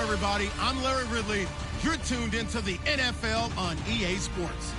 everybody. I'm Larry Ridley. You're tuned into the NFL on EA Sports.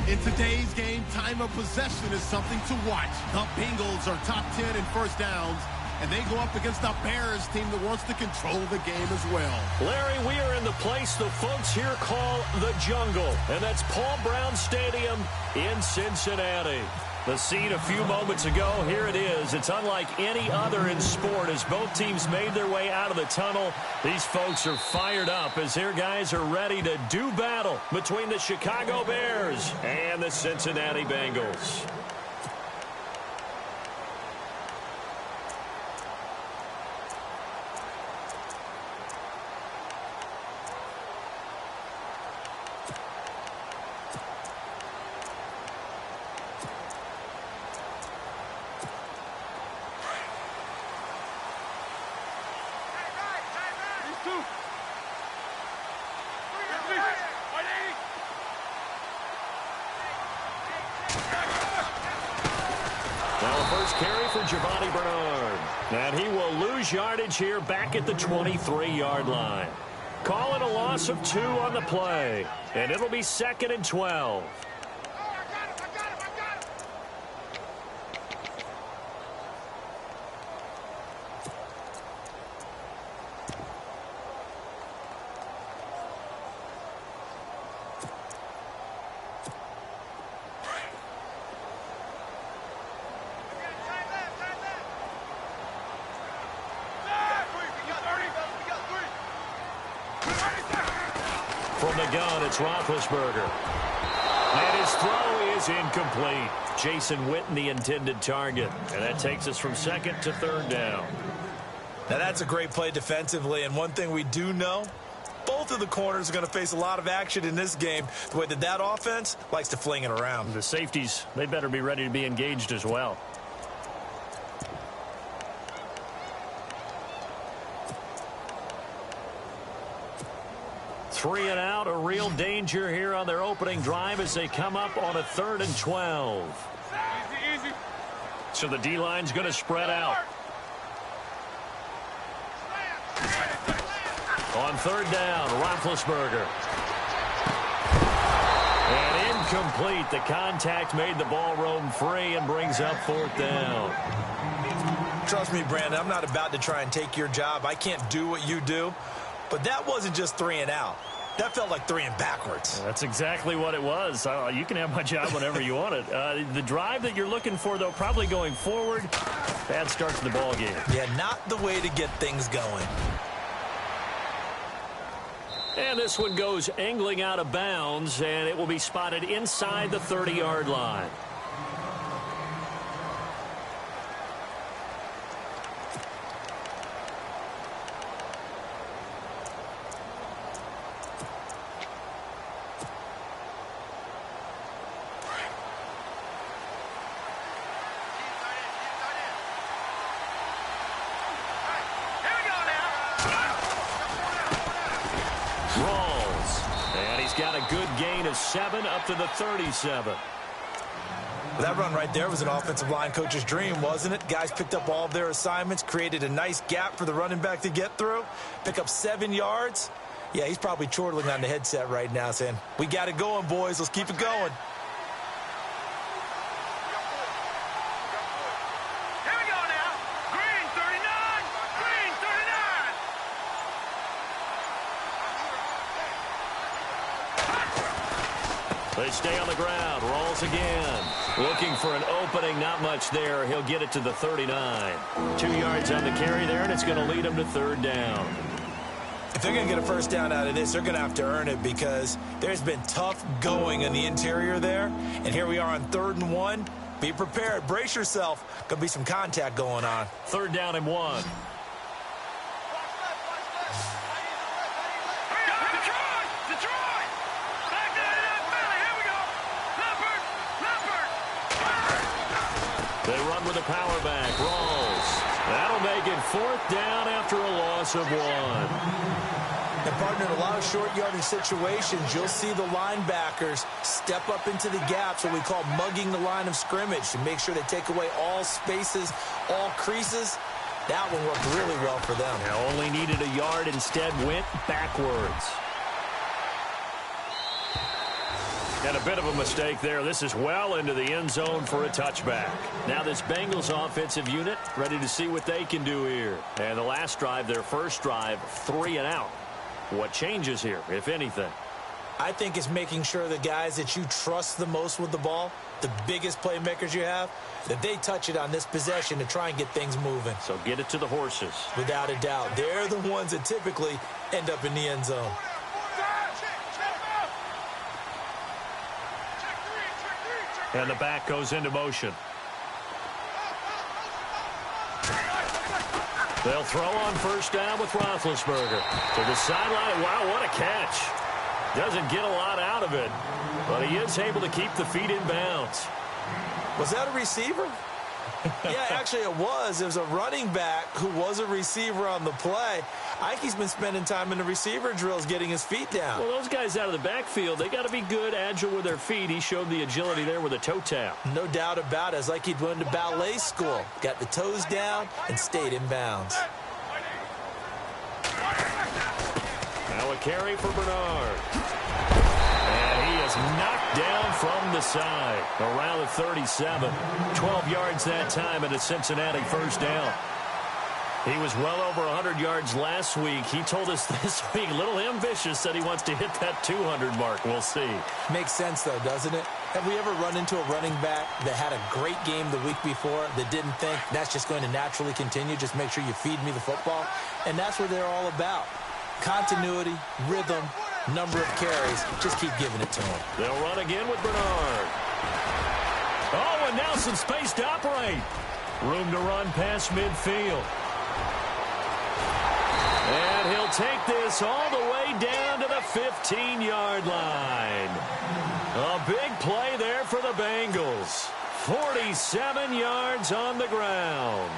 In today's game, time of possession is something to watch. The Bengals are top 10 in first downs, and they go up against the Bears team that wants to control the game as well. Larry, we are in the place the folks here call the Jungle, and that's Paul Brown Stadium in Cincinnati. The scene a few moments ago, here it is. It's unlike any other in sport as both teams made their way out of the tunnel. These folks are fired up as their guys are ready to do battle between the Chicago Bears and the Cincinnati Bengals. And he will lose yardage here back at the 23-yard line. Calling a loss of 2 on the play. And it'll be 2nd and 12. From the gun, it's Roethlisberger. And his throw is incomplete. Jason Witten, the intended target. And that takes us from 2nd to 3rd down. Now, that's a great play defensively. And one thing we do know, both of the corners are going to face a lot of action in this game. The way that offense likes to fling it around. The safeties, they better be ready to be engaged as well. Three and out, a real danger here on their opening drive as they come up on a 3rd and 12. Easy. So the D-line's going to spread out. On 3rd down, Roethlisberger. And incomplete. The contact made the ball roam free and brings up 4th down. Trust me, Brandon, I'm not about to try and take your job. I can't do what you do. But that wasn't just 3 and out. That felt like 3 and backwards. That's exactly what it was. You can have my job whenever you want it. The drive that you're looking for, though, probably going forward. Bad start to the ball game. Yeah, not the way to get things going. And this one goes angling out of bounds, and it will be spotted inside the 30-yard line. Got a good gain of 7 up to the 37. That run right there was an offensive line coach's dream, wasn't it? Guys picked up all of their assignments, created a nice gap for the running back to get through, pick up 7 yards. Yeah, he's probably chortling on the headset right now saying, we got it going, boys. Let's keep it going. They stay on the ground. Rolls again. Looking for an opening. Not much there. He'll get it to the 39. 2 yards on the carry there, and it's going to lead him to 3rd down. If they're going to get a first down out of this, they're going to have to earn it because there's been tough going in the interior there. And here we are on 3rd and 1. Be prepared. Brace yourself. Going to be some contact going on. 3rd down and 1. They run with a power back. Rolls. That'll make it 4th down after a loss of 1. And, partner, in a lot of short yardage situations, you'll see the linebackers step up into the gaps, what we call mugging the line of scrimmage, to make sure they take away all spaces, all creases. That one worked really well for them. Now only needed a yard, instead went backwards. And a bit of a mistake there. This is well into the end zone for a touchback. Now this Bengals offensive unit ready to see what they can do here. And the last drive, their first drive, 3 and out. What changes here, if anything? I think it's making sure the guys that you trust the most with the ball, the biggest playmakers you have, that they touch it on this possession to try and get things moving. So get it to the horses. Without a doubt. They're the ones that typically end up in the end zone. And the back goes into motion. They'll throw on first down with Roethlisberger. To the sideline. Wow, what a catch. Doesn't get a lot out of it, but he is able to keep the feet in bounds. Was that a receiver? Yeah, actually it was. There's a running back who was a receiver on the play. Ike's been spending time in the receiver drills getting his feet down. Well, those guys out of the backfield, they got to be good, agile with their feet. He showed the agility there with a toe tap. No doubt about it. It's like he'd went to ballet school. Got the toes down and stayed in bounds. Now a carry for Bernard. And he is knocked down from the side. Around the 37. 12 yards that time and a Cincinnati first down. He was well over 100 yards last week. He told us this week, a little ambitious, said he wants to hit that 200 mark. We'll see. Makes sense, though, doesn't it? Have we ever run into a running back that had a great game the week before that didn't think that's just going to naturally continue? Just make sure you feed me the football. And that's what they're all about. Continuity, rhythm, number of carries. Just keep giving it to him. They'll run again with Bernard. Oh, and now some space to operate. Room to run past midfield. And he'll take this all the way down to the 15-yard line. A big play there for the Bengals. 47 yards on the ground.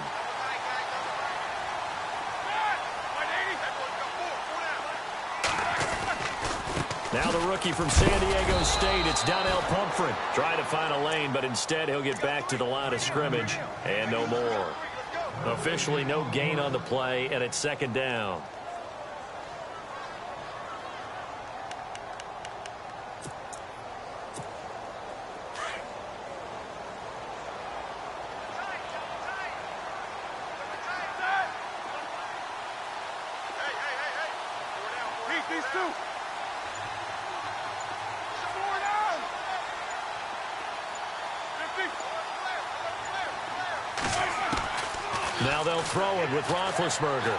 Now the rookie from San Diego State, it's Donnell Pumphrey. Trying to find a lane, but instead he'll get back to the line of scrimmage and no more. Officially no gain on the play, and it's second down. Now they'll throw it with Roethlisberger.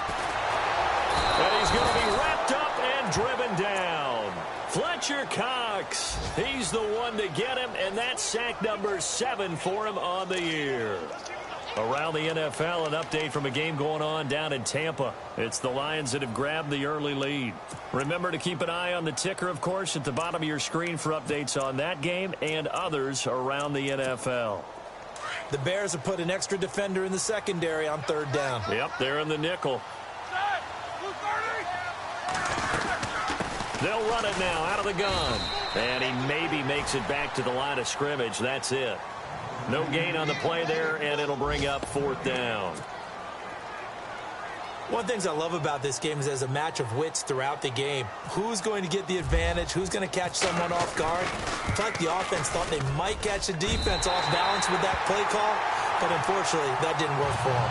And he's going to be wrapped up and driven down. Fletcher Cox. He's the one to get him, and that's sack number 7 for him on the year. Around the NFL, an update from a game going on down in Tampa. It's the Lions that have grabbed the early lead. Remember to keep an eye on the ticker, of course, at the bottom of your screen for updates on that game and others around the NFL. The Bears have put an extra defender in the secondary on third down. Yep, they're in the nickel. They'll run it now out of the gun. And he maybe makes it back to the line of scrimmage. That's it. No gain on the play there, and it'll bring up fourth down. One of the things I love about this game is there's a match of wits throughout the game. Who's going to get the advantage? Who's going to catch someone off guard? I feel like the offense thought they might catch the defense off balance with that play call, but unfortunately, that didn't work for them.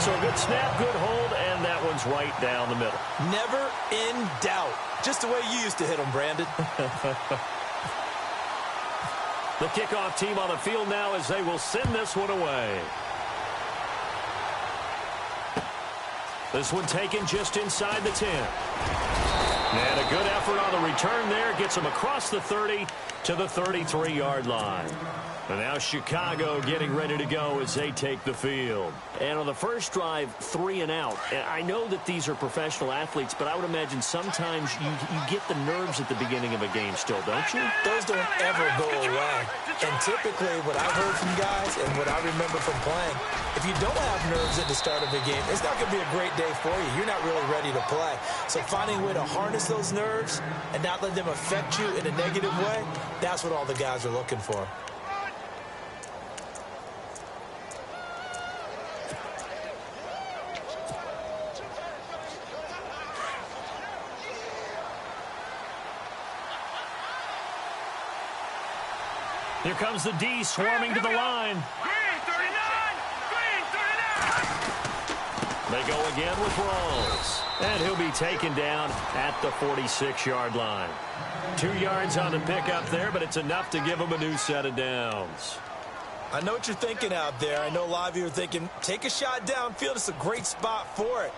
So good snap, good hold, and that one's right down the middle. Never in doubt. Just the way you used to hit them, Brandon. The kickoff team on the field now as they will send this one away. This one taken just inside the 10. And a good effort on the return there. Gets him across the 30 to the 33-yard line. And now Chicago getting ready to go as they take the field. And on the first drive, 3 and out. And I know that these are professional athletes, but I would imagine sometimes you get the nerves at the beginning of a game still, don't you? Those don't ever go away. And typically what I've heard from guys and what I remember from playing, if you don't have nerves at the start of a game, it's not going to be a great day for you. You're not really ready to play. So finding a way to harness those nerves and not let them affect you in a negative way, that's what all the guys are looking for. Here comes the D swarming to the line. They go again with Rawls. And he'll be taken down at the 46-yard line. 2 yards on the pickup there, but it's enough to give him a new set of downs. I know what you're thinking out there. I know a lot of you are thinking, take a shot downfield. It's a great spot for it.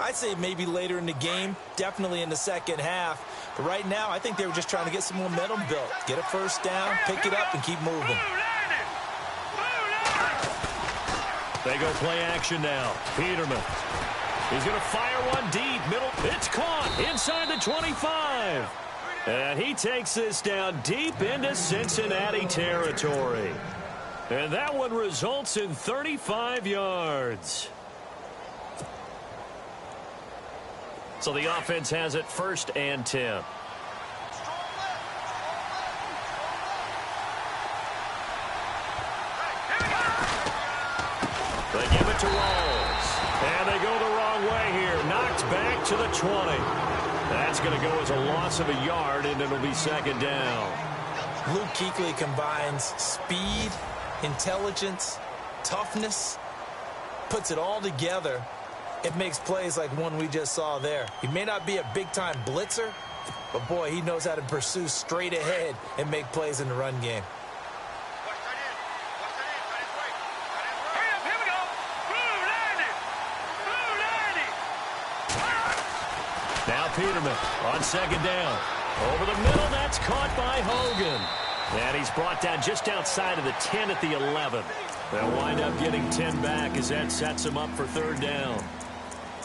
I'd say maybe later in the game, definitely in the second half. But right now, I think they were just trying to get some momentum built. Get a first down, pick it up, and keep moving. They go play action now. Peterman. He's going to fire one deep. Middle. It's caught inside the 25. And he takes this down deep into Cincinnati territory. And that one results in 35 yards. So the offense has it 1st and 10. They give it to Rawls. And they go the wrong way here. Knocked back to the 20. That's going to go as a loss of a yard, and it'll be 2nd down. Luke Kuechly combines speed, intelligence, toughness, puts it all together. It makes plays like one we just saw there. He may not be a big-time blitzer, but, boy, he knows how to pursue straight ahead and make plays in the run game. Now Peterman on 2nd down. Over the middle, that's caught by Hogan. And he's brought down just outside of the 10 at the 11. They'll wind up getting 10 back as that sets him up for 3rd down.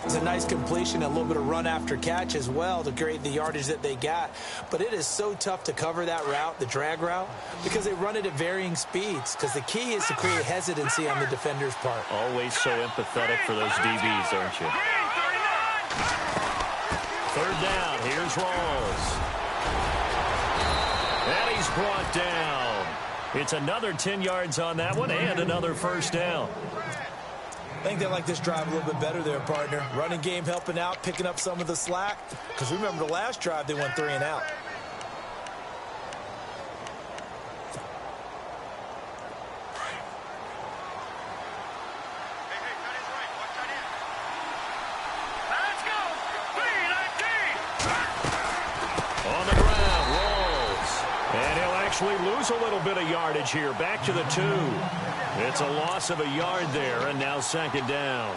It's a nice completion, a little bit of run after catch as well to create the yardage that they got. But it is so tough to cover that route, the drag route, because they run it at varying speeds. Because the key is to create hesitancy on the defender's part. Always so empathetic for those DBs, aren't you? 3rd down. Here's Rawls. And he's brought down. It's another 10 yards on that one and another 1st down. I think they like this drive a little bit better there, partner. Running game helping out, picking up some of the slack. Because remember the last drive, they went 3 and out. On the ground, Rawls. And he'll actually lose a little bit of yardage here. Back to the 2. It's a loss of a yard there, and now 2nd down.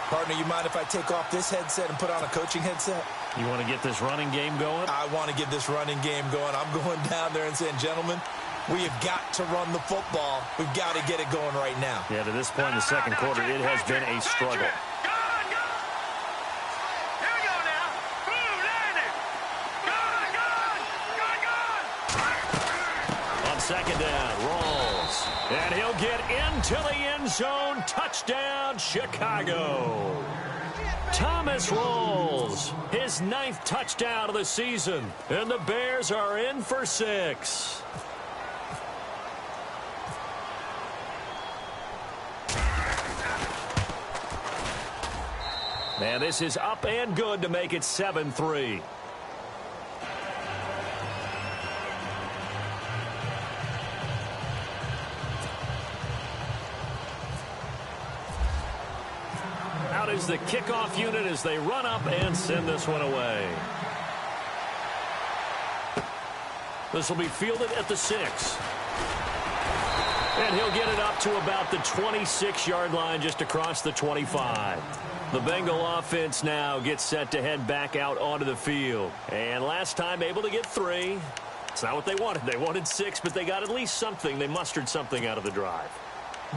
Partner, you mind if I take off this headset and put on a coaching headset? You want to get this running game going? I want to get this running game going. I'm going down there and saying, gentlemen, we have got to run the football. We've got to get it going right now. Yeah, to this point in the 2nd quarter, it has been a struggle. On 2nd down, Rawls. And he'll get into the end zone. Touchdown, Chicago. Thomas Rawls, his 9th touchdown of the season. And the Bears are in for 6. And this is up and good to make it 7-3. Out is the kickoff unit as they run up and send this one away. This will be fielded at the 6. And he'll get it up to about the 26-yard line just across the 25. The Bengal offense now gets set to head back out onto the field. And last time able to get 3. It's not what they wanted. They wanted 6, but they got at least something. They mustered something out of the drive.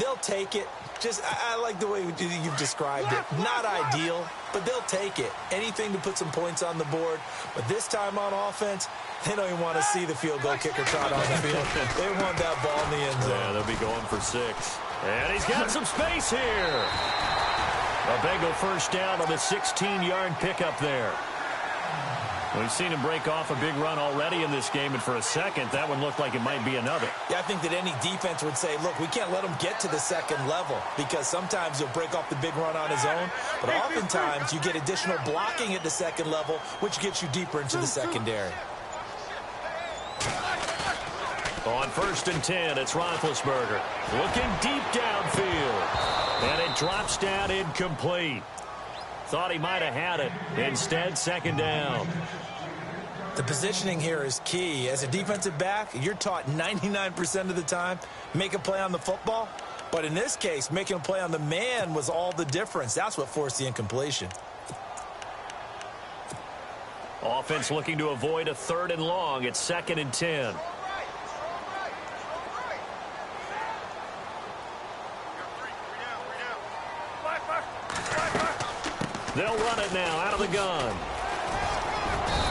They'll take it. I like the way you've described it. Not ideal, but they'll take it. Anything to put some points on the board. But this time on offense, they don't even want to see the field goal kicker trot on the field. They want that ball in the end zone. Yeah, they'll be going for 6. And he's got some space here. A Bengal 1st down on the 16-yard pickup there. We've seen him break off a big run already in this game, and for a second, that one looked like it might be another. Yeah, I think that any defense would say, look, we can't let him get to the 2nd level because sometimes he'll break off the big run on his own, but oftentimes you get additional blocking at the 2nd level, which gets you deeper into the secondary. On 1st and 10, it's Roethlisberger. Looking deep downfield. And it drops down incomplete. Thought he might have had it. Instead, 2nd down. The positioning here is key. As a defensive back, you're taught 99% of the time, make a play on the football. But in this case, making a play on the man was all the difference. That's what forced the incompletion. Offense looking to avoid a 3rd and long. It's 2nd and 10. They'll run it now out of the gun.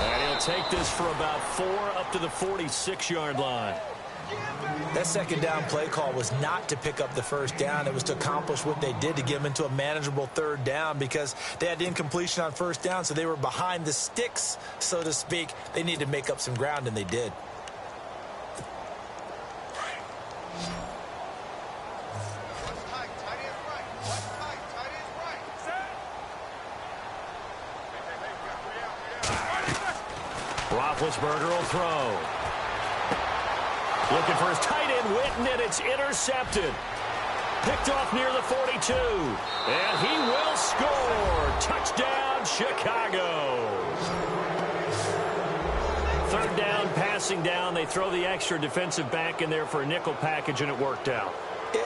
And he'll take this for about 4 up to the 46-yard line. That 2nd down play call was not to pick up the 1st down. It was to accomplish what they did, to get them into a manageable 3rd down, because they had incompletion on 1st down, so they were behind the sticks, so to speak. They needed to make up some ground, and they did. Roethlisberger will throw. Looking for his tight end, Witten, and it's intercepted. Picked off near the 42. And he will score. Touchdown, Chicago. 3rd down, passing down. They throw the extra defensive back in there for a nickel package, and it worked out.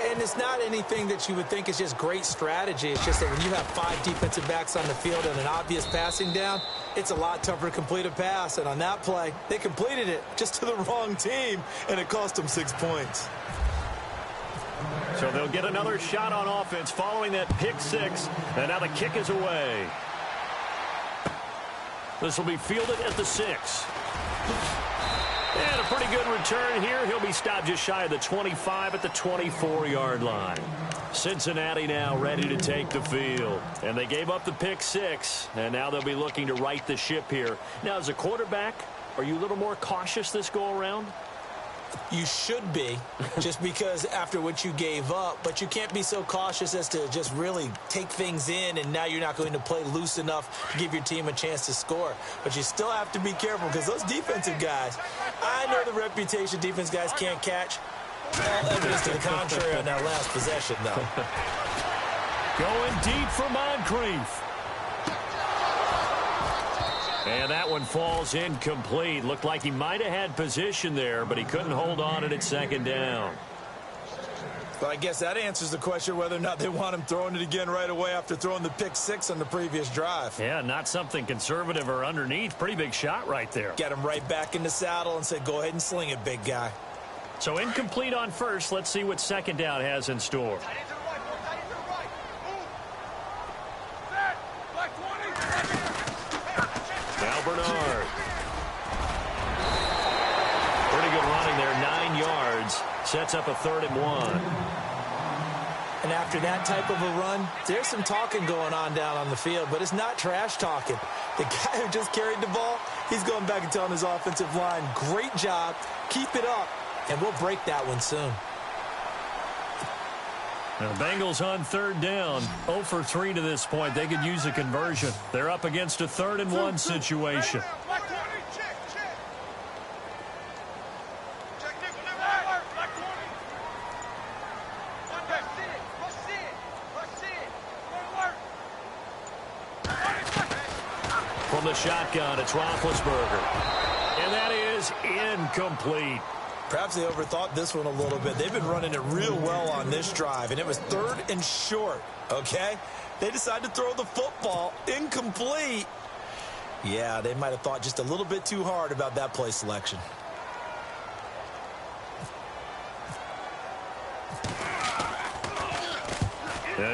And it's not anything that you would think is just great strategy. It's just that when you have 5 defensive backs on the field and an obvious passing down, it's a lot tougher to complete a pass. And on that play, they completed it just to the wrong team, and it cost them 6 points. So they'll get another shot on offense following that pick 6, and now the kick is away. This will be fielded at the 6. And a pretty good return here. He'll be stopped just shy of the 25 at the 24-yard line. Cincinnati now ready to take the field. And they gave up the pick 6, and now they'll be looking to right the ship here. Now, as a quarterback, are you a little more cautious this go-around? You should be, just because after what you gave up, but you can't be so cautious as to just really take things in, and now you're not going to play loose enough to give your team a chance to score. But you still have to be careful, because those defensive guys, I know the reputation defense guys can't catch. All evidence to the contrary on that last possession, though. Going deep for Moncrief. And that one falls incomplete. Looked like he might have had position there, but he couldn't hold on it at 2nd down. Well, I guess that answers the question whether or not they want him throwing it again right away after throwing the pick 6 on the previous drive. Yeah, not something conservative or underneath. Pretty big shot right there. Get him right back in the saddle and say, go ahead and sling it, big guy. So incomplete on 1st. Let's see what 2nd down has in store. Now Bernard. Pretty good running there, 9 yards. Sets up a 3rd and 1. And after that type of a run, there's some talking going on down on the field, but it's not trash talking. The guy who just carried the ball, he's going back and telling his offensive line, great job, keep it up, and we'll break that one soon. Now the Bengals on 3rd down, 0 for 3 to this point. They could use a conversion. They're up against a 3rd and 1 situation. From the shotgun, it's Roethlisberger. And that is incomplete. Perhaps they overthought this one a little bit. They've been running it real well on this drive, and it was 3rd and short, okay? They decided to throw the football incomplete. Yeah, they might have thought just a little bit too hard about that play selection.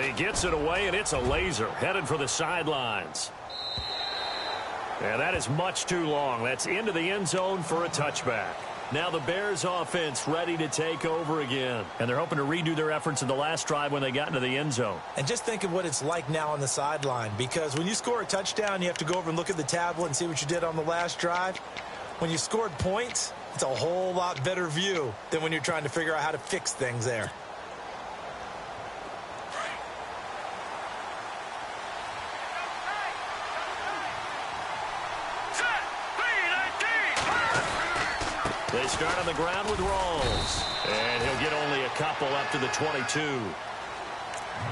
He gets it away, and it's a laser headed for the sidelines. And that is much too long. That's into the end zone for a touchback. Now the Bears offense ready to take over again. And they're hoping to redo their efforts in the last drive when they got into the end zone. And just think of what it's like now on the sideline, because when you score a touchdown, you have to go over and look at the tablet and see what you did on the last drive. When you scored points, it's a whole lot better view than when you're trying to figure out how to fix things there. They start on the ground with Rawls. And he'll get only a couple up to the 22.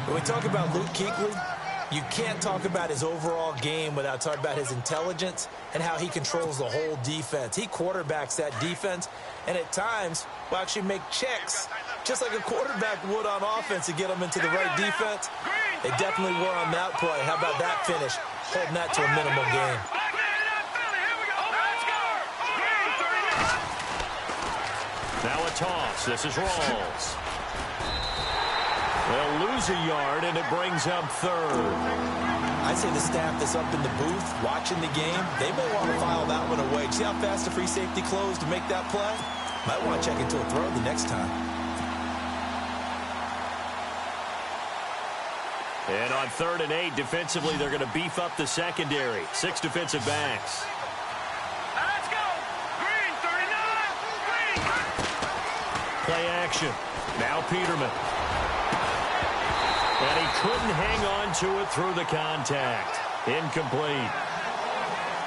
When we talk about Luke Kuechly, you can't talk about his overall game without talking about his intelligence and how he controls the whole defense. He quarterbacks that defense, and at times will actually make checks, just like a quarterback would on offense to get them into the right defense. They definitely were on that play. How about that finish? Holding that to a minimal gain. Now a toss. This is Rawls. They'll lose a yard, and it brings up third. I'd say the staff that's up in the booth watching the game, they may want to file that one away. See how fast the free safety closed to make that play? Might want to check into a throw the next time. And on 3rd and 8, defensively, they're going to beef up the secondary. 6 defensive backs. Let's go. Green, 39. Green. Play action. Now Peterman. And he couldn't hang on to it through the contact. Incomplete.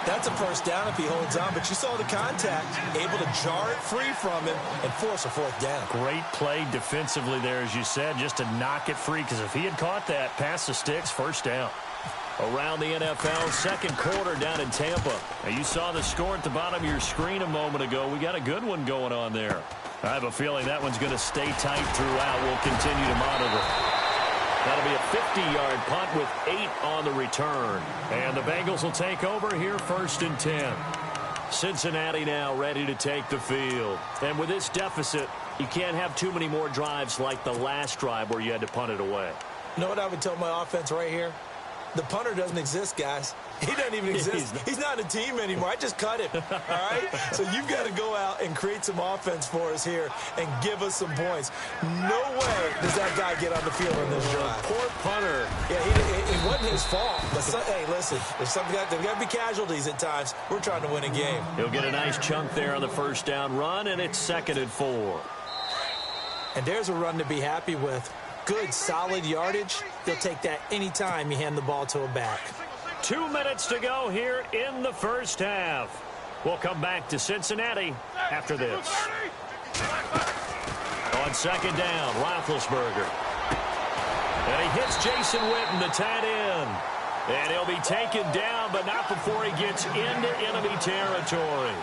That's a first down if he holds on, but you saw the contact, able to jar it free from him and force a 4th down. Great play defensively there, as you said, just to knock it free, because if he had caught that, past the sticks, first down. Around the NFL, second quarter down in Tampa. Now, you saw the score at the bottom of your screen a moment ago. We got a good one going on there. I have a feeling that one's going to stay tight throughout. We'll continue to monitor. That'll be a 50-yard punt with 8 on the return. And the Bengals will take over here, 1st and 10. Cincinnati now ready to take the field. And with this deficit, you can't have too many more drives like the last drive where you had to punt it away. You know what I would tell my offense right here? The punter doesn't exist, guys. He doesn't even exist. He's not a team anymore. I just cut him, all right? So you've got to go out and create some offense for us here and give us some points. No way does that guy get on the field on this drive. Poor punter. Yeah, it wasn't his fault. But hey, listen, there's got to be casualties at times. We're trying to win a game. He'll get a nice chunk there on the first down run, and it's 2nd and 4. And there's a run to be happy with. Good, solid yardage. They'll take that anytime you hand the ball to a back. 2 minutes to go here in the first half. We'll come back to Cincinnati after this. On 2nd down, Roethlisberger. And he hits Jason Witten, the tight end. And he'll be taken down, but not before he gets into enemy territory.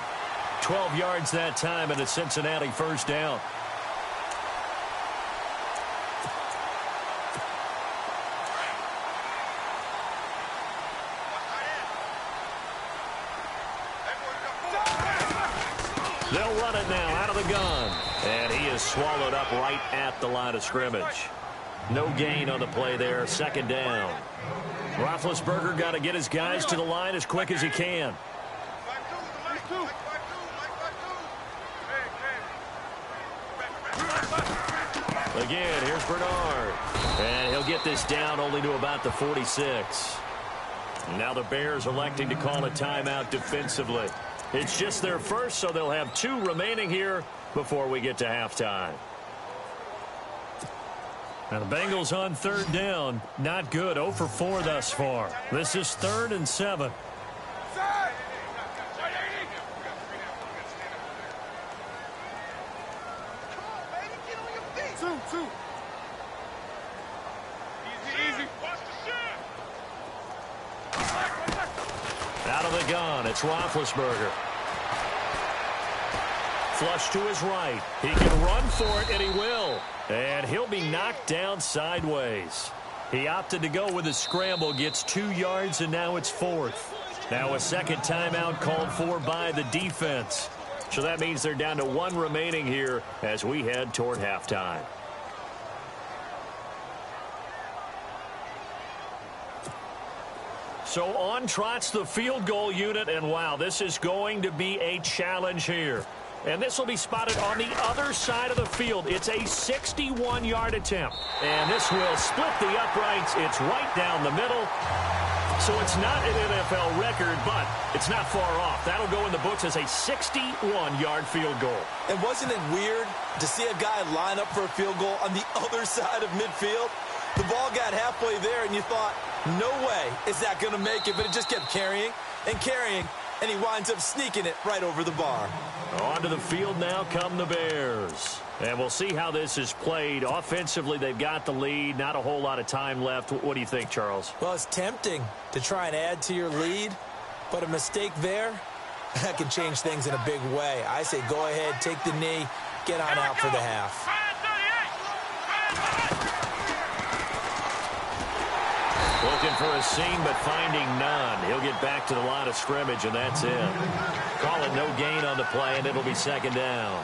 12 yards that time, and a Cincinnati first down. They'll run it now out of the gun. And he is swallowed up right at the line of scrimmage. No gain on the play there. 2nd down. Roethlisberger got to get his guys to the line as quick as he can. Again, here's Bernard. And he'll get this down only to about the 46. Now the Bears electing to call a timeout defensively. It's just their first, so they'll have 2 remaining here before we get to halftime. Now the Bengals on 3rd down. Not good. 0 for 4 thus far. This is 3rd and 7. Out of the gun, it's Roethlisberger. Flush to his right. He can run for it, and he will. And he'll be knocked down sideways. He opted to go with a scramble, gets 2 yards, and now it's 4th. Now a second timeout called for by the defense. So that means they're down to 1 remaining here as we head toward halftime. So on trots the field goal unit, and wow, this is going to be a challenge here. And this will be spotted on the other side of the field. It's a 61-yard attempt. And this will split the uprights. It's right down the middle. So it's not an NFL record, but it's not far off. That'll go in the books as a 61-yard field goal. And wasn't it weird to see a guy line up for a field goal on the other side of midfield? The ball got halfway there, and you thought, no way is that going to make it, but it just kept carrying and carrying. and he winds up sneaking it right over the bar. Onto the field now come the Bears. And we'll see how this is played. Offensively, they've got the lead. Not a whole lot of time left. What do you think, Charles? Well, it's tempting to try and add to your lead, but a mistake there, that can change things in a big way. I say go ahead, take the knee, get on out for the half. Looking for a seam, but finding none. He'll get back to the line of scrimmage, and that's it. Call it no gain on the play, and it'll be second down.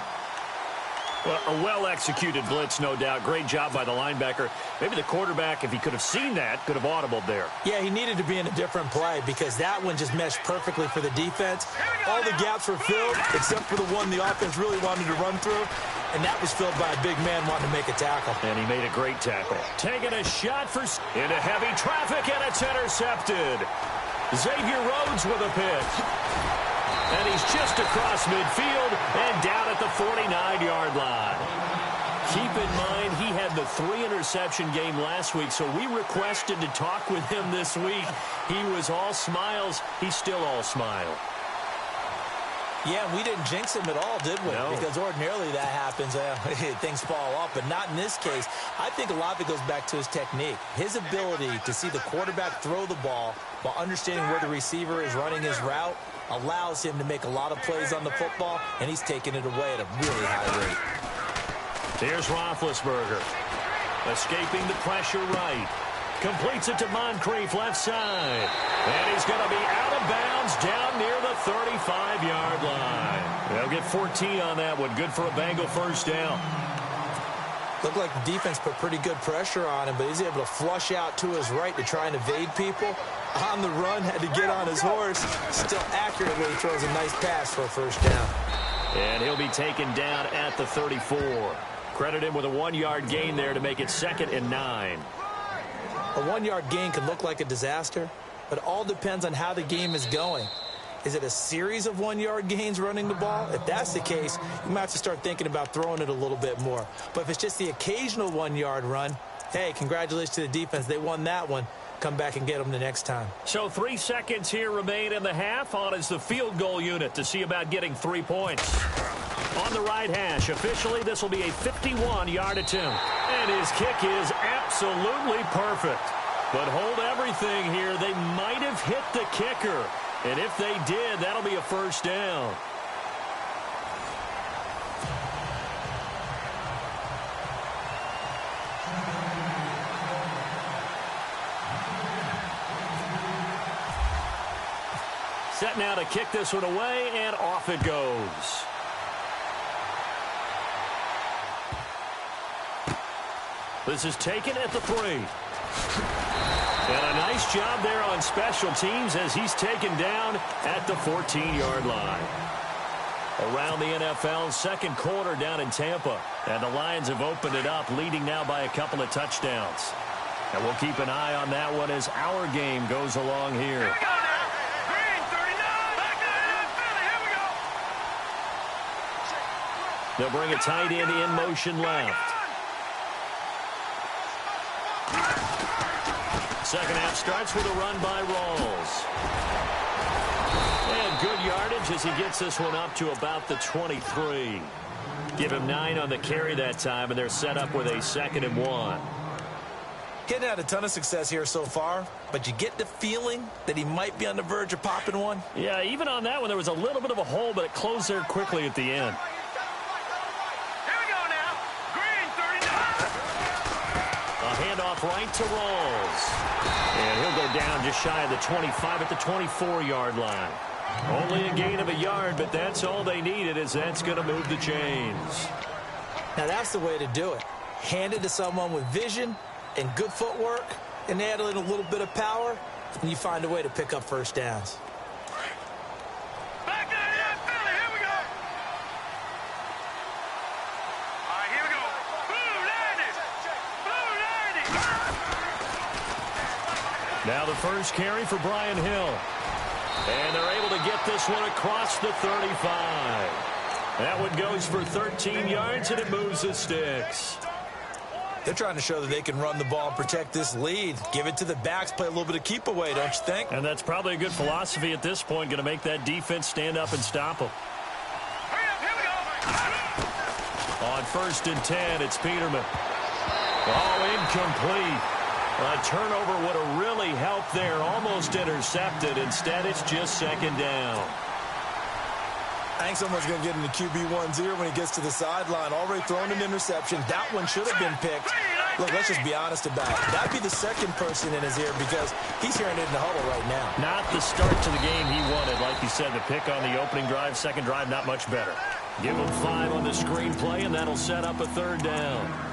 Well, a well-executed blitz, no doubt. Great job by the linebacker. Maybe the quarterback, if he could have seen that, could have audibled there. Yeah, he needed to be in a different play because that one just meshed perfectly for the defense. All the gaps were filled except for the one the offense really wanted to run through, and that was filled by a big man wanting to make a tackle. And he made a great tackle. Taking a shot into heavy traffic, and it's intercepted. Xavier Rhodes with a pick. And he's just across midfield and down at the 49-yard line. Keep in mind, he had the 3-interception game last week, so we requested to talk with him this week. He was all smiles. He's still all smile. Yeah, we didn't jinx him at all, did we? No. Because ordinarily that happens. Things fall off, but not in this case. I think a lot of it goes back to his technique. His ability to see the quarterback throw the ball while understanding where the receiver is running his route allows him to make a lot of plays on the football, and he's taking it away at a really high rate. Here's Roethlisberger. Escaping the pressure right. Completes it to Moncrief left side. And he's going to be out of bounds down near the 35-yard line. They'll get 14 on that one. Good for a Bengal first down. Looked like the defense put pretty good pressure on him, but he's able to flush out to his right to try and evade people. On the run, had to get on his horse. Still accurately throws a nice pass for a first down. And he'll be taken down at the 34. Credit him with a 1-yard gain there to make it 2nd and 9. A 1-yard gain can look like a disaster, but it all depends on how the game is going. Is it a series of 1-yard gains running the ball? If that's the case, you might have to start thinking about throwing it a little bit more. But if it's just the occasional 1-yard run, hey, congratulations to the defense. They won that one. Come back and get them the next time. So 3 seconds here remain in the half. On is the field goal unit to see about getting 3 points. On the right hash, officially this will be a 51-yard attempt. And his kick is absolutely perfect. But hold everything here. They might have hit the kicker. And if they did, that'll be a first down. Set now to kick this one away, and off it goes. This is taken at the 3. And a nice job there on special teams as he's taken down at the 14-yard line. Around the NFL, second quarter down in Tampa. And the Lions have opened it up, leading now by a couple of touchdowns. And we'll keep an eye on that one as our game goes along here. They'll bring a tight end in motion left. Second half starts with a run by Rawls. And good yardage as he gets this one up to about the 23. Give him 9 on the carry that time, and they're set up with a 2nd and 1. Getting had a ton of success here so far, but you get the feeling that he might be on the verge of popping one. Yeah, even on that one, there was a little bit of a hole, but it closed there quickly at the end. Handoff right to Rawls. And he'll go down just shy of the 25 at the 24-yard line. Only a gain of a yard, but that's all they needed, as that's going to move the chains. Now that's the way to do it. Hand it to someone with vision and good footwork, and add in a little bit of power, and you find a way to pick up first downs. Now the first carry for Brian Hill. And they're able to get this one across the 35. That one goes for 13 yards, and it moves the sticks. They're trying to show that they can run the ball and protect this lead. Give it to the backs, play a little bit of keep away, don't you think? And that's probably a good philosophy at this point, going to make that defense stand up and stop them. On 1st and 10, it's Peterman. Oh, incomplete. A turnover would have really helped there. Almost intercepted. Instead, it's just 2nd down. I think someone's going to get into QB1-0 when he gets to the sideline. Already thrown an interception. That one should have been picked. Look, let's just be honest about it. That'd be the second person in his ear because he's hearing it in the huddle right now. Not the start to the game he wanted. Like you said, the pick on the opening drive, second drive, not much better. Give him 5 on the screenplay, and that'll set up a 3rd down.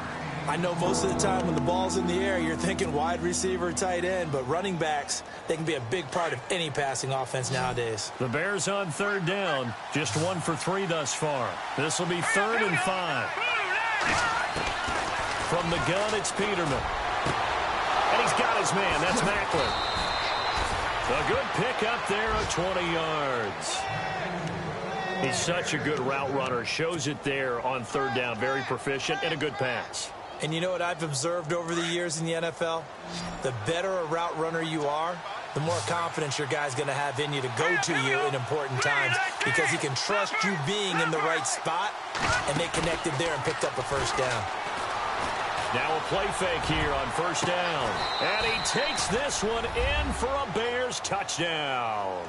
I know most of the time when the ball's in the air, you're thinking wide receiver, tight end, but running backs, they can be a big part of any passing offense nowadays. The Bears on 3rd down, just 1 for 3 thus far. This will be 3rd and 5. From the gun, it's Peterman. And he's got his man. That's Macklin. A good pick up there of 20 yards. He's such a good route runner. Shows it there on 3rd down. Very proficient and a good pass. And you know what I've observed over the years in the NFL? The better a route runner you are, the more confidence your guy's going to have in you to go to you in important times because he can trust you being in the right spot, and they connected there and picked up a 1st down. Now a play fake here on 1st down. And he takes this one in for a Bears touchdown.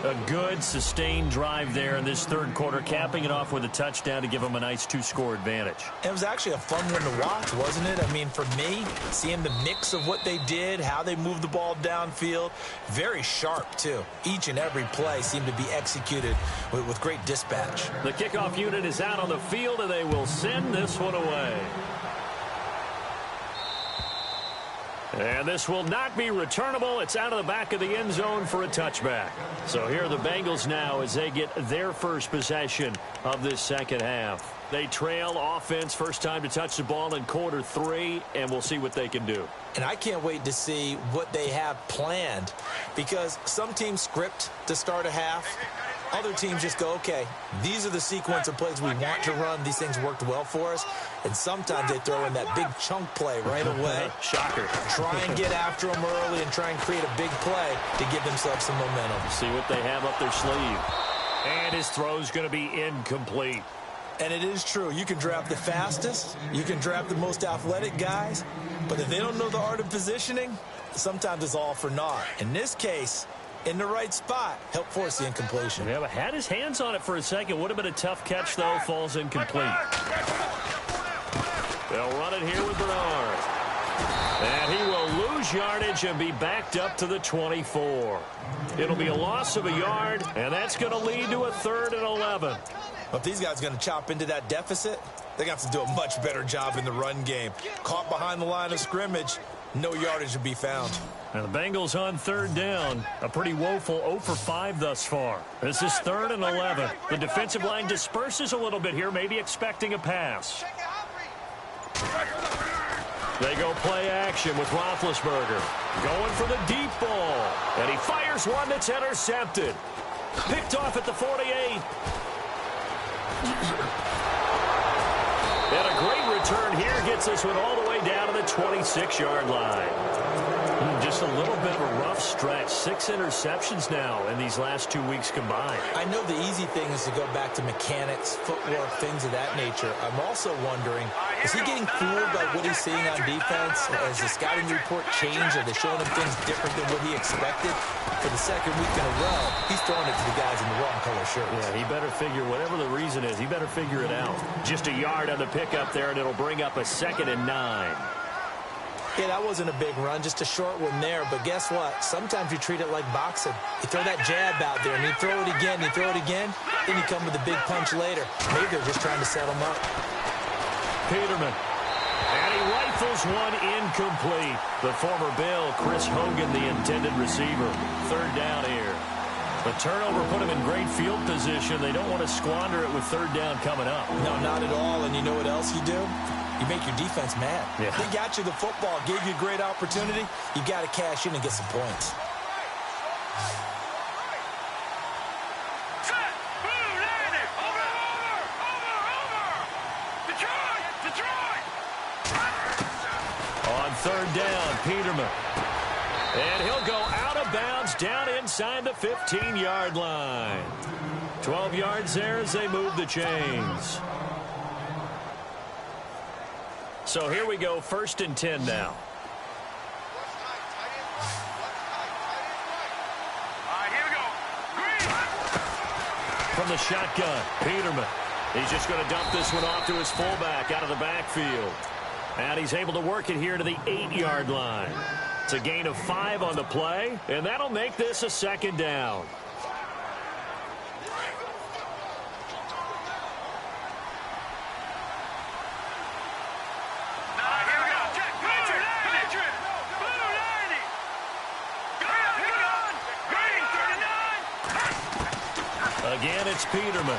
A good, sustained drive there in this 3rd quarter, capping it off with a touchdown to give them a nice 2-score advantage. It was actually a fun one to watch, wasn't it? I mean, for me, seeing the mix of what they did, how they moved the ball downfield, very sharp, too. Each and every play seemed to be executed with great dispatch. The kickoff unit is out on the field, and they will send this one away. And this will not be returnable. It's out of the back of the end zone for a touchback. So here are the Bengals now as they get their first possession of this 2nd half. They trail offense, first time to touch the ball in quarter 3, and we'll see what they can do. And I can't wait to see what they have planned because some teams script to start a half. Other teams just go, okay, these are the sequence of plays we want to run. These things worked well for us. And sometimes they throw in that big chunk play right away. Shocker. Try and get after them early and try and create a big play to give themselves some momentum. See what they have up their sleeve. And his throw's going to be incomplete. And it is true. You can draft the fastest. You can draft the most athletic guys. But if they don't know the art of positioning, sometimes it's all for naught. In this case, in the right spot, help force the incompletion. Yeah, but had his hands on it for a second. Would have been a tough catch, though. Falls incomplete. They'll run it here with Bernard. And he will lose yardage and be backed up to the 24. It'll be a loss of a yard, and that's going to lead to a 3rd and 11. Well, if these guys are going to chop into that deficit, they're going to have to do a much better job in the run game. Caught behind the line of scrimmage, no yardage to be found. And the Bengals on 3rd down. A pretty woeful 0 for 5 thus far. This is 3rd and 11. The defensive line disperses a little bit here, maybe expecting a pass. They go play action with Roethlisberger. Going for the deep ball. And he fires one that's intercepted. Picked off at the 48. And a great return here gets this one all the way down to the 26-yard line. Just a little bit of a rough stretch. 6 interceptions now in these last 2 weeks combined. I know the easy thing is to go back to mechanics, footwork, things of that nature. I'm also wondering, is he getting fooled by what he's seeing on defense? Has the scouting report changed? Are they showing him things different than what he expected? For the 2nd week in a row, he's throwing it to the guys in the wrong color shirts. Yeah, he better figure, whatever the reason is, he better figure it out. Just a yard on the pickup there, and it'll bring up a 2nd and 9. Yeah, that wasn't a big run, just a short one there. But guess what? Sometimes you treat it like boxing. You throw that jab out there, and you throw it again, you throw it again, then you come with a big punch later. Maybe they're just trying to set him up. Peterman. And he rifles one incomplete. The former Bill, Chris Hogan, the intended receiver. 3rd down here. The turnover put him in great field position. They don't want to squander it with 3rd down coming up. No, not at all. And you know what else you do? You make your defense mad. Yeah. They got you the football, gave you a great opportunity. You got to cash in and get some points. Set! Boom! Landed! Over! Detroit! Detroit! third down, Peterman. And he'll go out of bounds down inside the 15-yard line. 12 yards there as they move the chains. So here we go, 1st and 10 now. From the shotgun, Peterman. He's just going to dump this one off to his fullback out of the backfield. And he's able to work it here to the 8-yard line. It's a gain of 5 on the play, and that'll make this a 2nd down. Again, it's Peterman.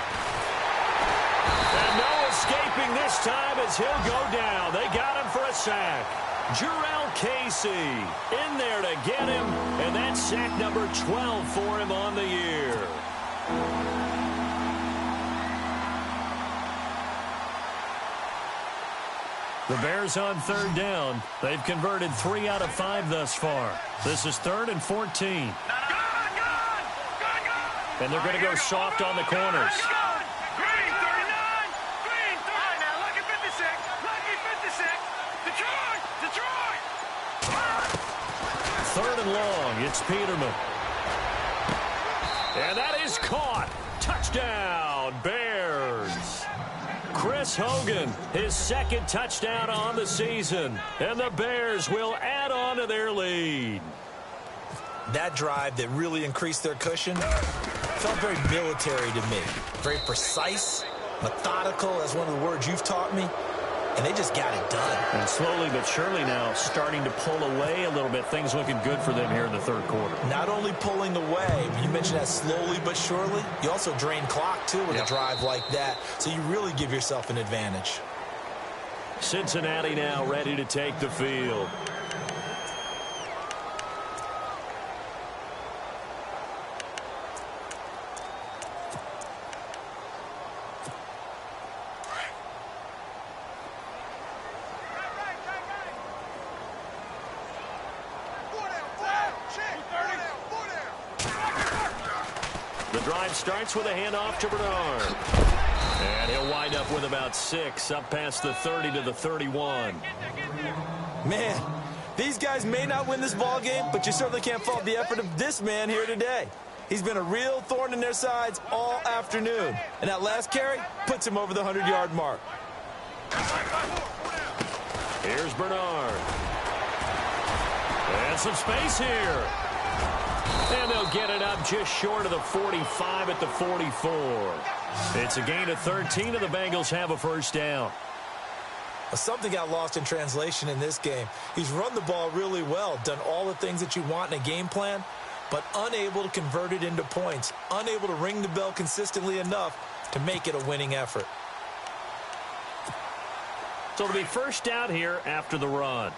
And no escaping this time as he'll go down. They got him for a sack. Jarrell Casey in there to get him, and that's sack number 12 for him on the year. The Bears on 3rd down. They've converted 3 out of 5 thus far. This is 3rd and 14. And they're going to go soft on the corners. Green, 39. Green, 39. Now, lucky 56. Lucky 56. Detroit. 3rd and long. It's Peterman. And that is caught. Touchdown, Bears. Chris Hogan, his 2nd touchdown on the season. And the Bears will add on to their lead. That drive that really increased their cushion felt very military to me. Very precise, methodical, that's one of the words you've taught me. And they just got it done. And slowly but surely now starting to pull away a little bit. Things looking good for them here in the 3rd quarter. Not only pulling away, you mentioned that slowly but surely. You also drain clock, too, with a drive like that. So you really give yourself an advantage. Cincinnati now ready to take the field. Starts with a handoff to Bernard. And he'll wind up with about 6 up past the 30 to the 31. Man, these guys may not win this ball game, but you certainly can't fault the effort of this man here today. He's been a real thorn in their sides all afternoon. And that last carry puts him over the 100-yard mark. Here's Bernard. And some space here. And they'll get it up just short of the 45 at the 44. It's a gain of 13, and the Bengals have a 1st down. Something got lost in translation in this game. He's run the ball really well, done all the things that you want in a game plan, but unable to convert it into points, unable to ring the bell consistently enough to make it a winning effort. So it'll be 1st down here after the run.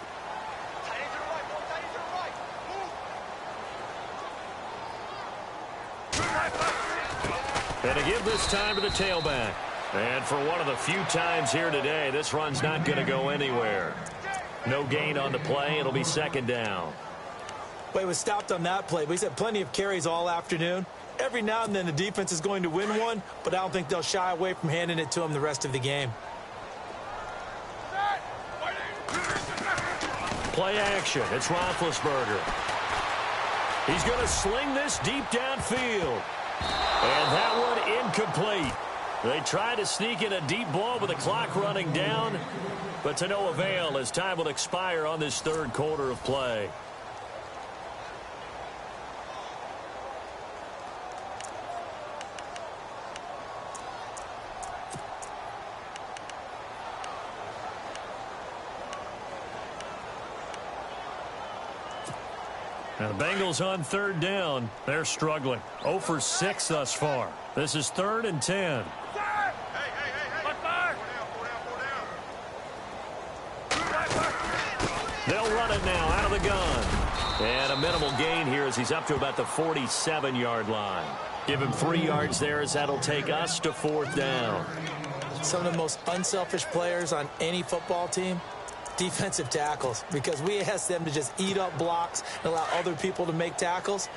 And to give this time to the tailback. And for one of the few times here today, this run's not going to go anywhere. No gain on the play. It'll be 2nd down. Well, he was stopped on that play, but he's had plenty of carries all afternoon. Every now and then the defense is going to win one, but I don't think they'll shy away from handing it to him the rest of the game. Play action. It's Roethlisberger. He's going to sling this deep downfield. And that one incomplete. They try to sneak in a deep ball with the clock running down, but to no avail as time will expire on this 3rd quarter of play. Now the Bengals on 3rd down. They're struggling. 0 for 6 thus far. This is 3rd and 10. They'll run it now out of the gun. And a minimal gain here as he's up to about the 47-yard line. Give him 3 yards there as that'll take us to 4th down. Some of the most unselfish players on any football team Defensive tackles, because we ask them to just eat up blocks and allow other people to make tackles.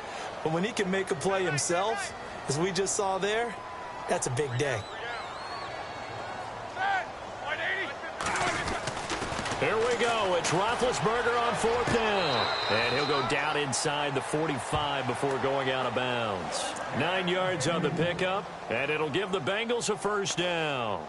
But when he can make a play himself, as we just saw there, that's a big day. Here we go. It's Roethlisberger on 4th down. And he'll go down inside the 45 before going out of bounds. 9 yards on the pickup, and it'll give the Bengals a 1st down.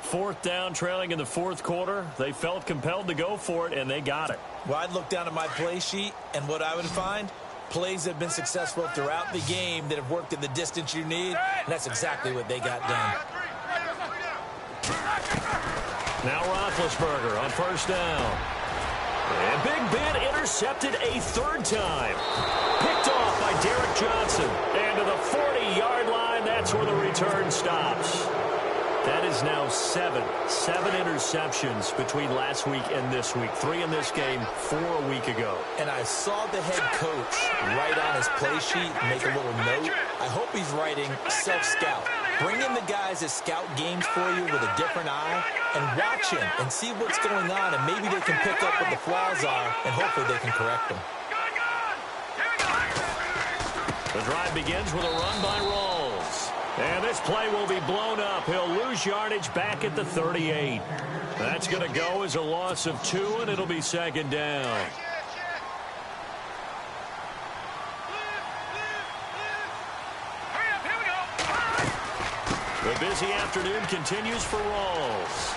4th down, trailing in the 4th quarter. They felt compelled to go for it, and they got it. Well, I'd look down at my play sheet, and what I would find, plays that have been successful throughout the game that have worked in the distance you need, and that's exactly what they got done. Now Roethlisberger on 1st down. And Big Ben intercepted a 3rd time. Picked off by Derek Johnson. And to the 40-yard line, that's where the return stops. That is now 7 interceptions between last week and this week. 3 in this game, 4 a week ago. And I saw the head coach write on his play sheet, make a little note. I hope he's writing self-scout. Bring in the guys that scout games for you with a different eye and watch him and see what's going on, and maybe they can pick up what the flaws are, and hopefully they can correct them. The drive begins with a run by Rawls. And this play will be blown up. He'll lose yardage back at the 38. That's going to go as a loss of 2, and it'll be 2nd down. The busy afternoon continues for Rawls.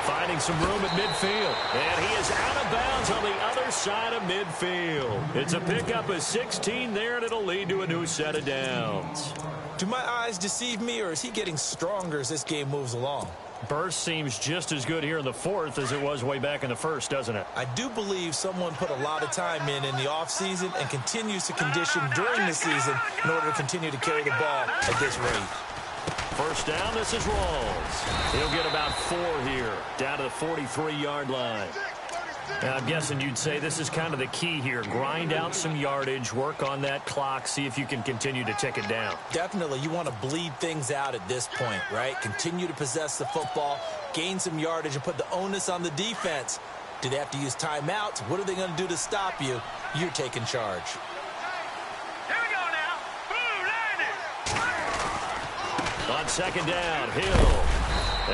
Finding some room at midfield. And he is out of bounds on the other side of midfield. It's a pickup of 16 there, and it'll lead to a new set of downs. Do my eyes deceive me, or is he getting stronger as this game moves along? Burst seems just as good here in the 4th as it was way back in the 1st, doesn't it? I do believe someone put a lot of time in the offseason and continues to condition during the season in order to continue to carry the ball at this rate. 1st down, this is Rawls. He'll get about 4 here, down to the 43-yard line. And I'm guessing you'd say this is kind of the key here. Grind out some yardage, work on that clock, see if you can continue to tick it down. Definitely. You want to bleed things out at this point, right? Continue to possess the football, gain some yardage, and put the onus on the defense. Do they have to use timeouts? What are they going to do to stop you? You're taking charge. Here we go now. Boom, On 2nd down, Hill.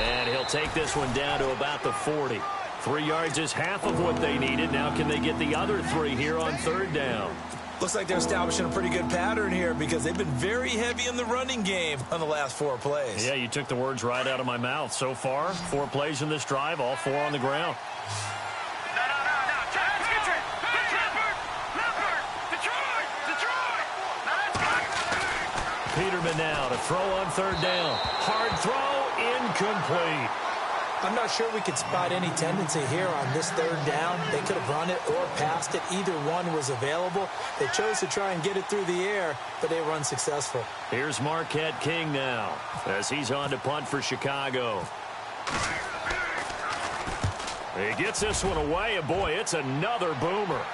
And he'll take this one down to about the 40. 3 yards is half of what they needed. Now can they get the other 3 here on 3rd down? Looks like they're establishing a pretty good pattern here because they've been very heavy in the running game on the last 4 plays. Yeah, you took the words right out of my mouth. So far, 4 plays in this drive, all 4 on the ground. No. Let's get it. Leopard. Detroit. Peterman now to throw on 3rd down. Hard throw, incomplete. I'm not sure we could spot any tendency here on this 3rd down. They could have run it or passed it. Either one was available. They chose to try and get it through the air, but they were unsuccessful. Here's Marquette King now as he's on to punt for Chicago. He gets this one away, and boy, it's another boomer.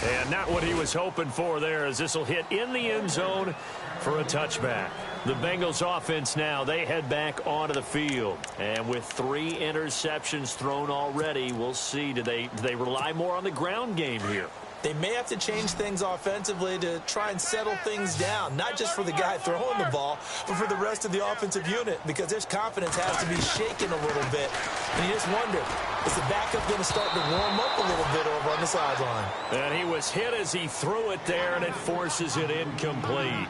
And not what he was hoping for there, as this will hit in the end zone for a touchback. The Bengals offense now, they head back onto the field. And with 3 interceptions thrown already, we'll see, do they rely more on the ground game here? They may have to change things offensively to try and settle things down, not just for the guy throwing the ball, but for the rest of the offensive unit, because their confidence has to be shaken a little bit. And you just wonder, is the backup going to start to warm up a little bit over on the sideline? And he was hit as he threw it there, and it forces it incomplete.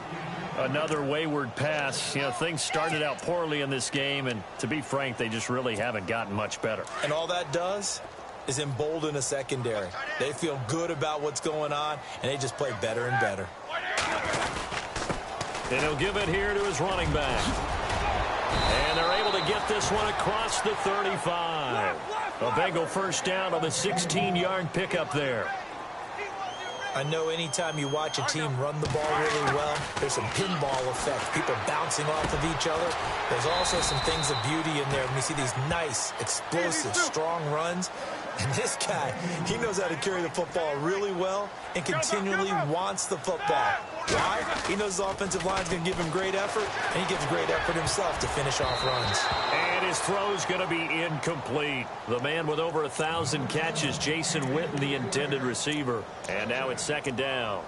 Another wayward pass. You know, things started out poorly in this game, and to be frank, they just really haven't gotten much better. And all that does is embolden a secondary. They feel good about what's going on, and they just play better and better. And he'll give it here to his running back. And they're able to get this one across the 35. A Bengal 1st down on the 16-yard pickup there. I know anytime you watch a team run the ball really well, there's some pinball effect, people bouncing off of each other. There's also some things of beauty in there when you see these nice, explosive, strong runs. And this guy, he knows how to carry the football really well and continually wants the football. Why? He knows his offensive line is going to give him great effort, and he gives great effort himself to finish off runs. And his throw's going to be incomplete. The man with over 1,000 catches, Jason Witten, the intended receiver. And now it's second down.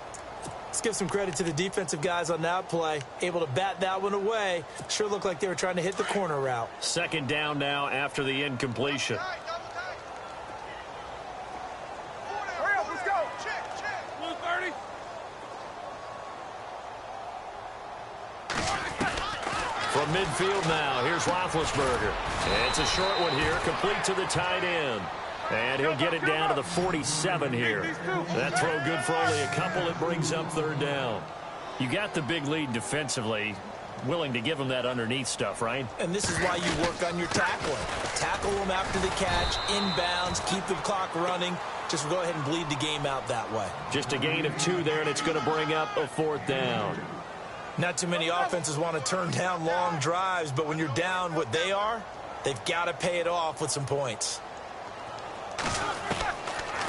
Let's give some credit to the defensive guys on that play. Able to bat that one away. Sure looked like they were trying to hit the corner route. Second down now after the incompletion. Hurry up, let's go. Check. Blue 30. From midfield now, here's Roethlisberger. And it's a short one here, complete to the tight end. And he'll get it down to the 47 here. That throw good for only a couple. It brings up third down. You got the big lead defensively. Willing to give him that underneath stuff, right? And this is why you work on your tackling. Tackle them after the catch, inbounds, keep the clock running. Just go ahead and bleed the game out that way. Just a gain of 2 there, and it's going to bring up a fourth down. Not too many offenses want to turn down long drives, but when you're down what they are, they've got to pay it off with some points.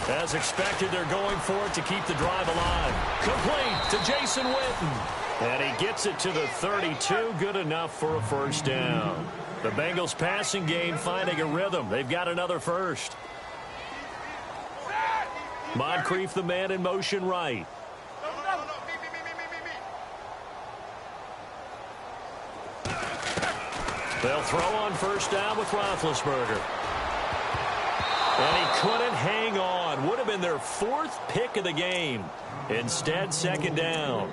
As expected, they're going for it to keep the drive alive. Complete to Jason Witten. And he gets it to the 32. Good enough for a first down. The Bengals passing game finding a rhythm. They've got another first. Moncrief, the man in motion right. They'll throw on first down with Roethlisberger. And he couldn't hang on. Would have been their 4th pick of the game. Instead, second down.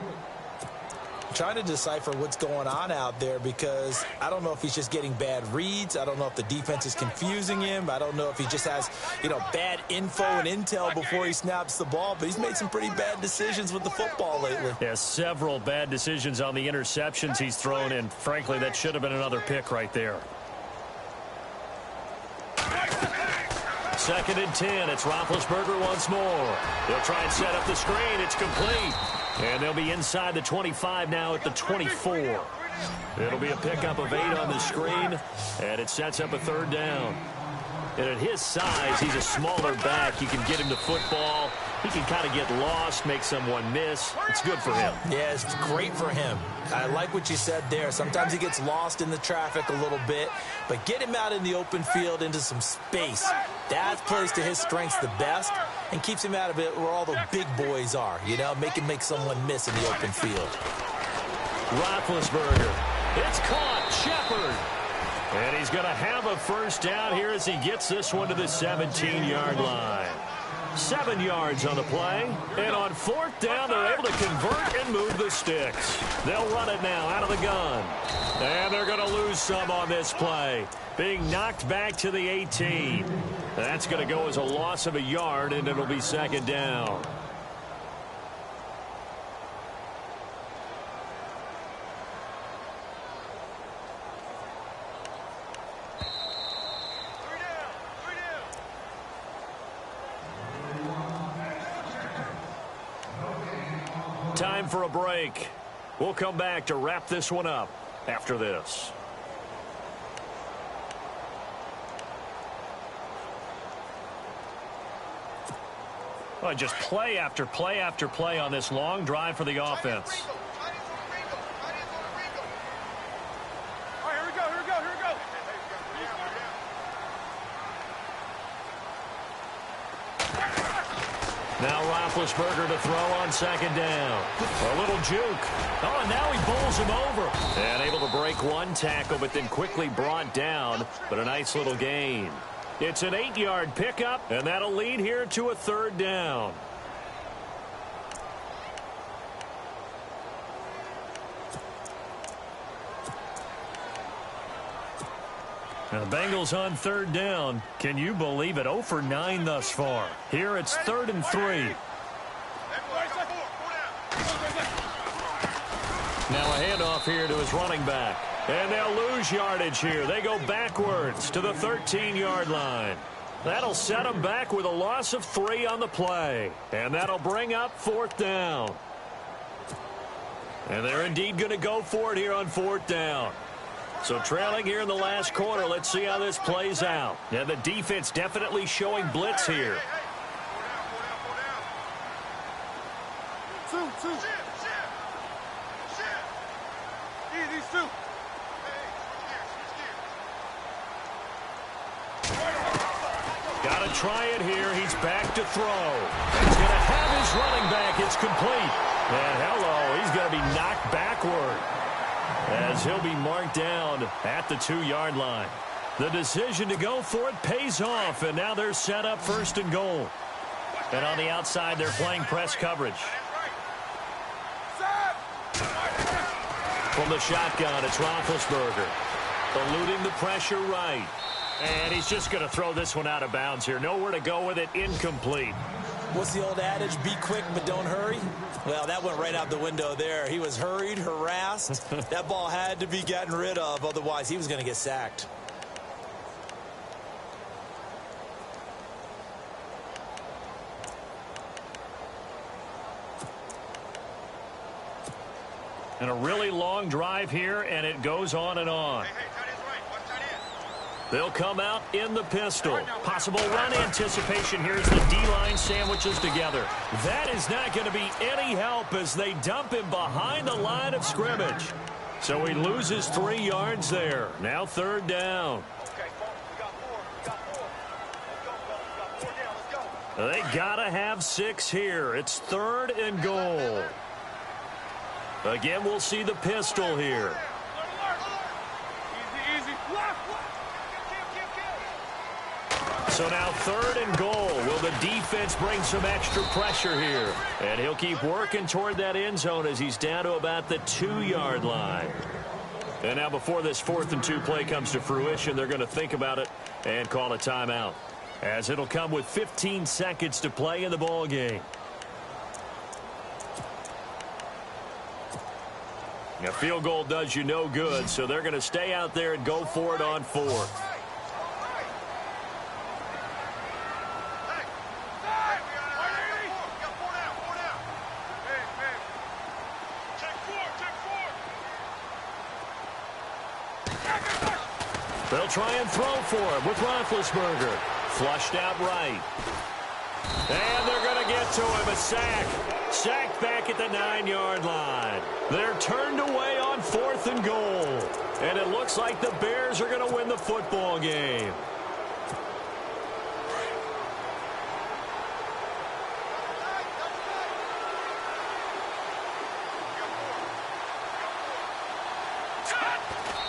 I'm trying to decipher what's going on out there because I don't know if he's just getting bad reads. I don't know if the defense is confusing him. I don't know if he just has, bad info and intel before he snaps the ball. But he's made some pretty bad decisions with the football lately. Yeah, several bad decisions on the interceptions he's thrown, and frankly, that should have been another pick right there. Second and 10. It's Roethlisberger once more. They'll try and set up the screen. It's complete. And they'll be inside the 25 now at the 24. It'll be a pickup of 8 on the screen, and it sets up a third down. And at his size, he's a smaller back. You can get him the football. He can kind of get lost, make someone miss. It's good for him. Yeah, it's great for him. I like what you said there. Sometimes he gets lost in the traffic a little bit, but get him out in the open field into some space. That plays to his strengths the best and keeps him out of it where all the big boys are, make him make someone miss in the open field. Roethlisberger. It's caught. Shepard. And he's going to have a first down here as he gets this one to the 17-yard line. 7 yards on the play. And on fourth down, they're able to convert and move the sticks. They'll run it now out of the gun. And they're going to lose some on this play. Being knocked back to the 18. That's going to go as a loss of a yard, and it'll be second down. Time for a break. We'll come back to wrap this one up after this. Well, just play after play after play on this long drive for the offense. All right, here we go. Now Roethlisberger to throw on second down. A little juke. Oh, and now he bowls him over. And able to break one tackle, but then quickly brought down. But a nice little gain. It's an 8-yard pickup, and that'll lead here to a third down. Now the Bengals on third down. Can you believe it? 0 for 9 thus far. Here it's 3rd and 3. Now a handoff here to his running back. And they'll lose yardage here. They go backwards to the 13-yard line. That'll set them back with a loss of 3 on the play. And that'll bring up fourth down. And they're indeed going to go for it here on fourth down. So trailing here in the last quarter. Let's see how this plays out. And the defense definitely showing blitz here. Two. These two. Got to try it here. He's back to throw. He's going to have his running back. It's complete. And hello, he's going to be knocked backward as he'll be marked down at the 2-yard line. The decision to go for it pays off, and now they're set up 1st and goal. And on the outside, they're playing press coverage. From the shotgun, it's Roethlisberger. Eluding the pressure right. And he's just going to throw this one out of bounds here. Nowhere to go with it. Incomplete. What's the old adage? Be quick, but don't hurry. Well, that went right out the window there. He was hurried, harassed. That ball had to be gotten rid of. Otherwise, he was going to get sacked. And a really long drive here, and it goes on and on. They'll come out in the pistol. Possible run anticipation here as the D-line sandwiches together. That is not going to be any help as they dump him behind the line of scrimmage. So he loses 3 yards there. Now 3rd down. They got to have 6 here. It's 3rd and goal. Again, we'll see the pistol here. So now 3rd and goal. Will the defense bring some extra pressure here? And he'll keep working toward that end zone as he's down to about the 2-yard line. And now before this 4th and 2 play comes to fruition, they're going to think about it and call a timeout, as it'll come with 15 seconds to play in the ball game. A field goal does you no good, so they're going to stay out there and go for it on 4th. They'll try and throw for him with Roethlisberger. Flushed out right. And they're going to get to him. A sack. Sacked back at the 9-yard line. They're turned away on 4th and goal. And it looks like the Bears are going to win the football game.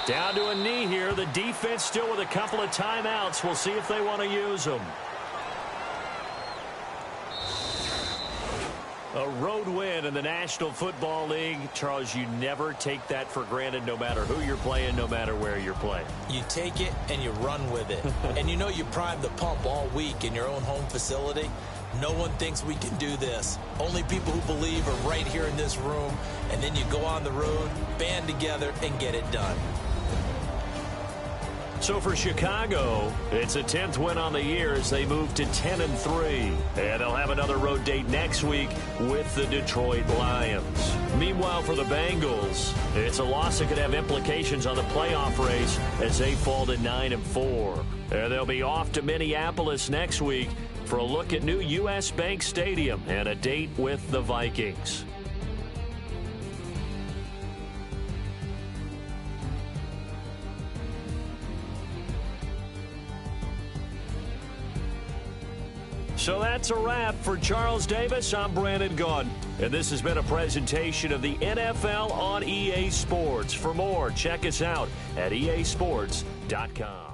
Down to a knee here. The defense still with a couple of timeouts. We'll see if they want to use them. A road win in the National Football League. Charles, you never take that for granted no matter who you're playing, no matter where you're playing. You take it and you run with it. And you know you primed the pump all week in your own home facility. No one thinks we can do this. Only people who believe are right here in this room. And then you go on the road, band together, and get it done. So for Chicago, it's a 10th win on the year as they move to 10-3. And they'll have another road date next week with the Detroit Lions. Meanwhile, for the Bengals, it's a loss that could have implications on the playoff race as they fall to 9-4. And they'll be off to Minneapolis next week for a look at new U.S. Bank Stadium and a date with the Vikings. So that's a wrap. For Charles Davis, I'm Brandon Gaudin. And this has been a presentation of the NFL on EA Sports. For more, check us out at easports.com.